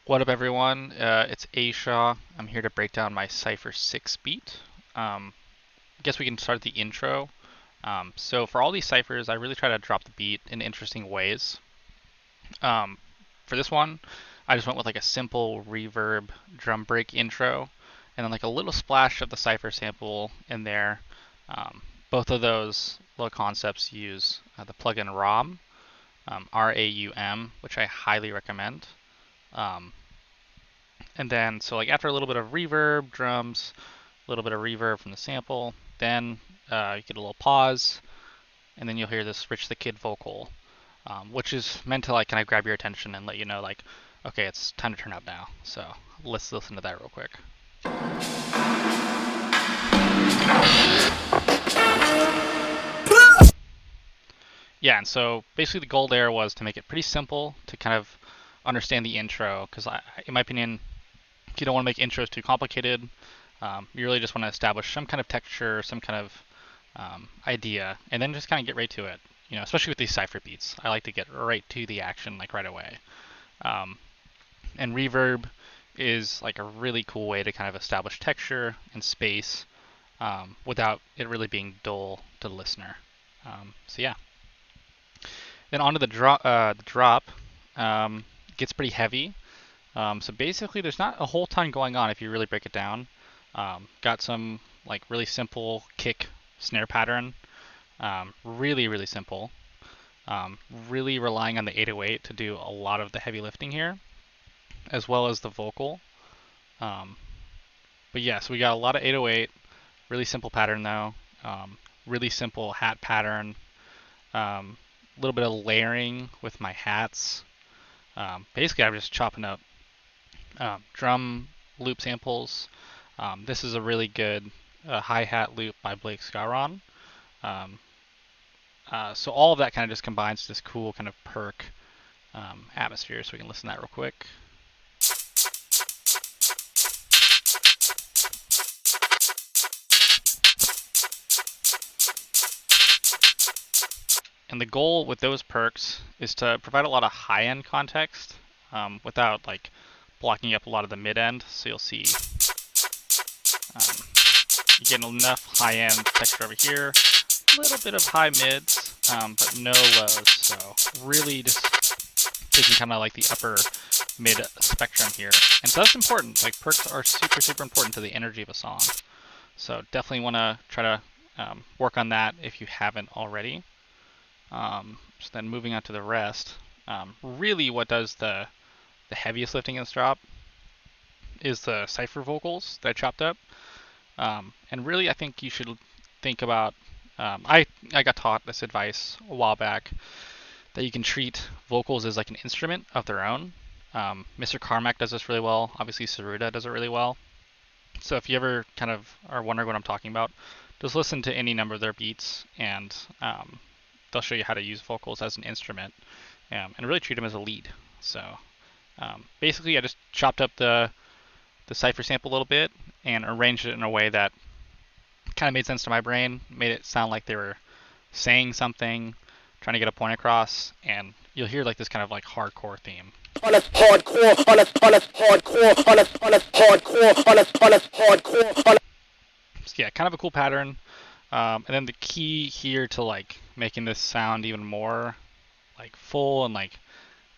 What up, everyone? It's A Shaw. I'm here to break down my Cypher 6 beat. I guess we can start the intro. So for all these ciphers, I really try to drop the beat in interesting ways. Um, for this one, I just went with like a simple reverb drum break intro, and then like a little splash of the cipher sample in there. Both of those little concepts use the plugin RAUM, RAUM, which I highly recommend. Um, And then, so like after a little bit of reverb, drums, a little bit of reverb from the sample, then you get a little pause, and then you'll hear this Rich the Kid vocal, which is meant to like kind of grab your attention and let you know like, okay, it's time to turn up now. So let's listen to that real quick. Yeah, and so basically the goal there was to make it pretty simple to kind of understand the intro, because in my opinion, you don't want to make intros too complicated. You really just want to establish some kind of texture, some kind of idea, and then just kind of get right to it. You know, especially with these cipher beats, I like to get right to the action, like right away. Um, and reverb is like a really cool way to kind of establish texture and space without it really being dull to the listener. So yeah. Then onto the drop. The drop gets pretty heavy. So basically, there's not a whole ton going on if you really break it down. Got some like really simple kick snare pattern, really simple. Really relying on the 808 to do a lot of the heavy lifting here, as well as the vocal. Um, but yeah, so we got a lot of 808, really simple pattern though. Really simple hat pattern. A little bit of layering with my hats. Basically, I'm just chopping up drum loop samples. This is a really good hi-hat loop by Blake Scaron. Um, so all of that kind of just combines this cool kind of perk atmosphere. So we can listen to that real quick. And the goal with those perks is to provide a lot of high-end context without like blocking up a lot of the mid-end. So you'll see you're getting enough high-end texture over here, a little bit of high mids, but no lows. So really just taking kind of like the upper mid spectrum here. And so that's important. Like perks are super important to the energy of a song. So definitely want to try to work on that if you haven't already. So then moving on to the rest. Really what does the heaviest lifting in this drop is the cipher vocals that I chopped up. And really I think you should think about, I got taught this advice a while back, that you can treat vocals as like an instrument of their own. Mr. Carmack does this really well. Obviously Tsuruda does it really well. So if you ever kind of are wondering what I'm talking about, just listen to any number of their beats and they'll show you how to use vocals as an instrument and really treat them as a lead. So basically I just chopped up the cipher sample a little bit and arranged it in a way that kind of made sense to my brain, made it sound like they were saying something, trying to get a point across, and you'll hear like this kind of like hardcore theme. Honest hardcore, honest hardcore, honest hardcore, honest hardcore. So yeah, kind of a cool pattern. And then the key here to like making this sound even more like full and like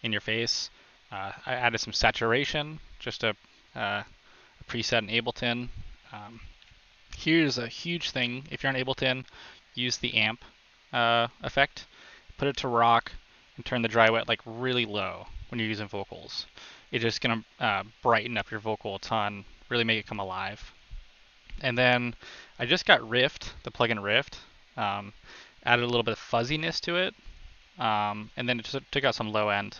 in your face, I added some saturation, just a preset in Ableton. Here's a huge thing. If you're on Ableton, use the amp effect, put it to rock, and turn the dry wet like really low when you're using vocals. It's just gonna brighten up your vocal a ton, really make it come alive. And then I just got Rift, the plugin Rift, added a little bit of fuzziness to it, and then it just took out some low end,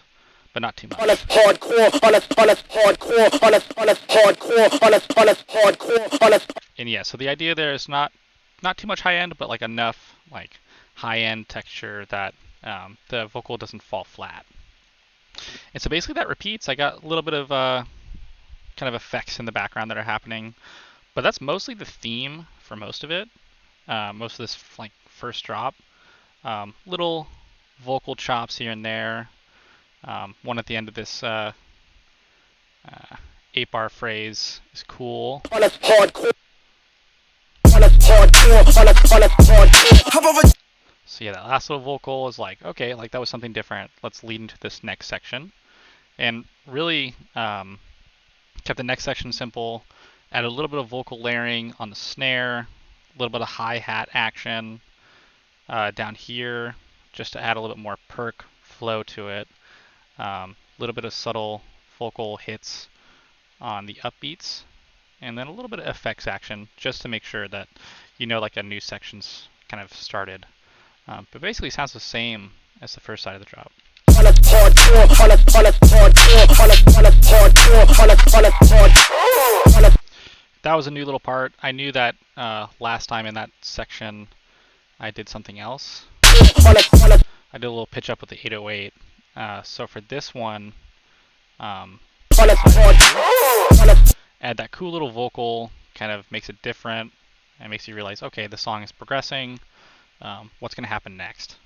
but not too much. Honest hardcore, honest hardcore, honest hardcore, honest hardcore, honest. And yeah, so the idea there is not too much high end, but like enough like high end texture that the vocal doesn't fall flat. And so basically that repeats. I got a little bit of kind of effects in the background that are happening, but that's mostly the theme for most of it. Most of this like first drop. Little vocal chops here and there. One at the end of this 8-bar phrase is cool. So yeah, that last little vocal is like, okay, like that was something different. Let's lead into this next section. And really kept the next section simple, added a little bit of vocal layering on the snare, a little bit of hi-hat action down here, just to add a little bit more perk flow to it. A little bit of subtle vocal hits on the upbeats, and then a little bit of effects action, just to make sure that you know like a new section's kind of started. But basically sounds the same as the first side of the drop. That was a new little part. I knew that last time in that section I did something else. I did a little pitch up with the 808. So for this one, add that cool little vocal, kind of makes it different, and makes you realize, okay, the song is progressing. What's going to happen next?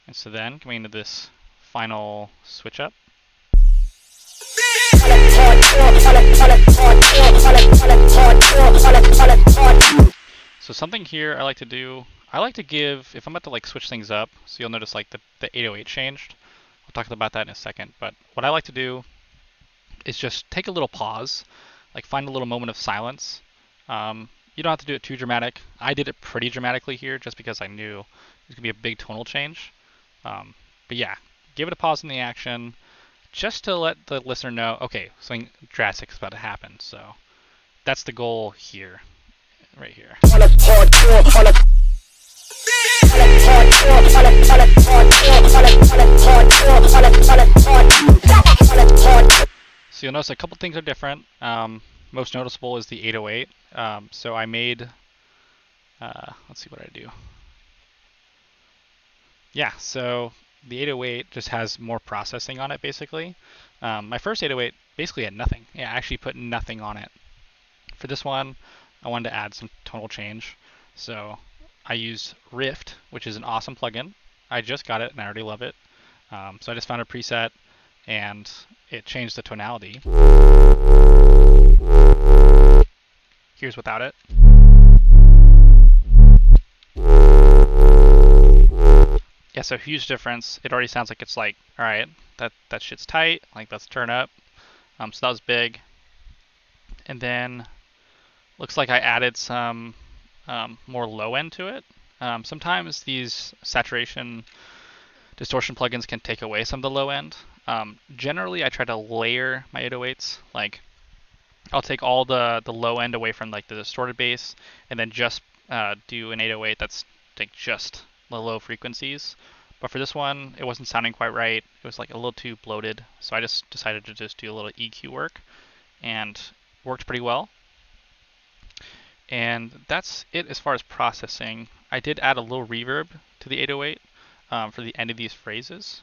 And so then, coming into this final switch up. So something here I like to do, I like to give, if I'm about to like switch things up, so you'll notice like the 808 changed. We'll talk about that in a second, but what I like to do is just take a little pause, like find a little moment of silence. You don't have to do it too dramatic. I did it pretty dramatically here just because I knew it was going to be a big tonal change. But yeah, give it a pause in the action just to let the listener know, okay, something drastic is about to happen. So that's the goal here, right here. So you'll notice a couple things are different. Most noticeable is the 808. So I made, let's see what I do. Yeah, so the 808 just has more processing on it, basically. My first 808 basically had nothing. Yeah, I actually put nothing on it. For this one, I wanted to add some tonal change. So I used Rift, which is an awesome plugin. I just got it and I already love it. So I just found a preset and it changed the tonality. Here's without it. Yeah, so huge difference. It already sounds like it's like, all right, that shit's tight. Like, let's turn up. So that was big. And then looks like I added some more low end to it. Sometimes these saturation distortion plugins can take away some of the low end. Generally, I try to layer my 808s. Like, I'll take all the low end away from like the distorted bass, and then just do an 808 that's like just the low frequencies. But for this one, it wasn't sounding quite right. It was like a little too bloated, so I just decided to just do a little EQ work, and worked pretty well. And that's it as far as processing. I did add a little reverb to the 808 for the end of these phrases,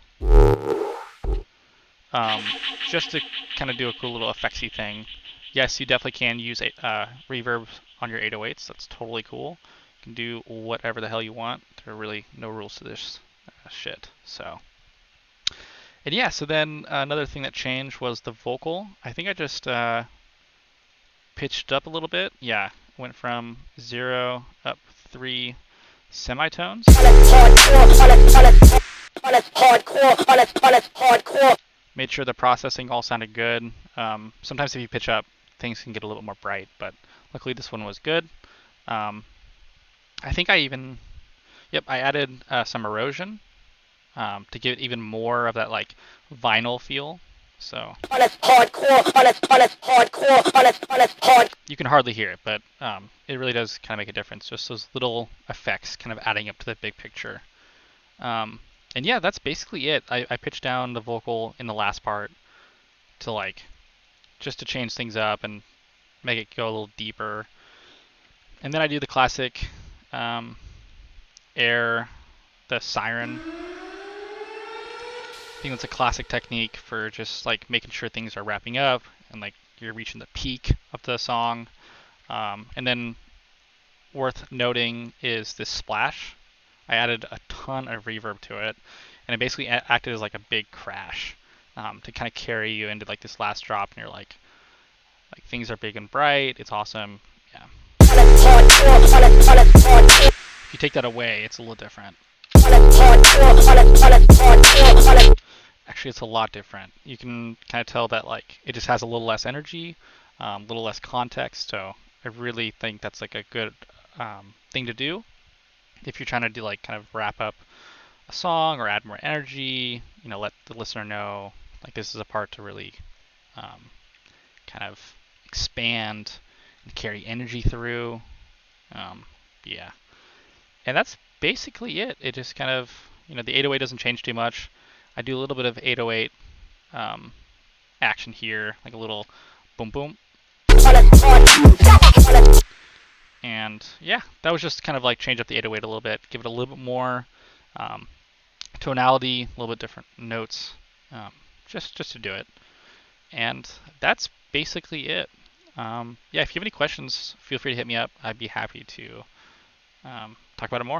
just to kind of do a cool little effectsy thing. Yes, you definitely can use reverb on your 808s. That's totally cool. You can do whatever the hell you want. There are really no rules to this shit. So, and yeah, so then another thing that changed was the vocal. I think I just pitched up a little bit. Yeah, went from 0 up 3 semitones. Made sure the processing all sounded good. Sometimes if you pitch up, things can get a little more bright, but luckily this one was good. I think I even, I added some erosion to give it even more of that like vinyl feel. So you can hardly hear it, but it really does kind of make a difference. Just those little effects kind of adding up to the big picture. And yeah, that's basically it. I pitched down the vocal in the last part to like, just to change things up and make it go a little deeper. And then I do the classic air, the siren. I think that's a classic technique for just like making sure things are wrapping up and like you're reaching the peak of the song. And then worth noting is this splash. I added a ton of reverb to it, and it basically acted as like a big crash to kind of carry you into like this last drop, and you're like, Like things are big and bright. It's awesome. Yeah. If you take that away, it's a little different. Actually, it's a lot different. You can kind of tell that like it just has a little less energy, a little less context. So I really think that's like a good thing to do if you're trying to do like kind of wrap up a song or add more energy. Let the listener know like this is a part to really kind of expand and carry energy through. Yeah, and that's basically it. It just kind of the 808 doesn't change too much. I do a little bit of 808 action here, like a little boom boom. And yeah, that was just kind of like change up the 808 a little bit, give it a little bit more tonality, a little bit different notes, just to do it. And that's basically it. Yeah, if you have any questions, feel free to hit me up. I'd be happy to talk about it more.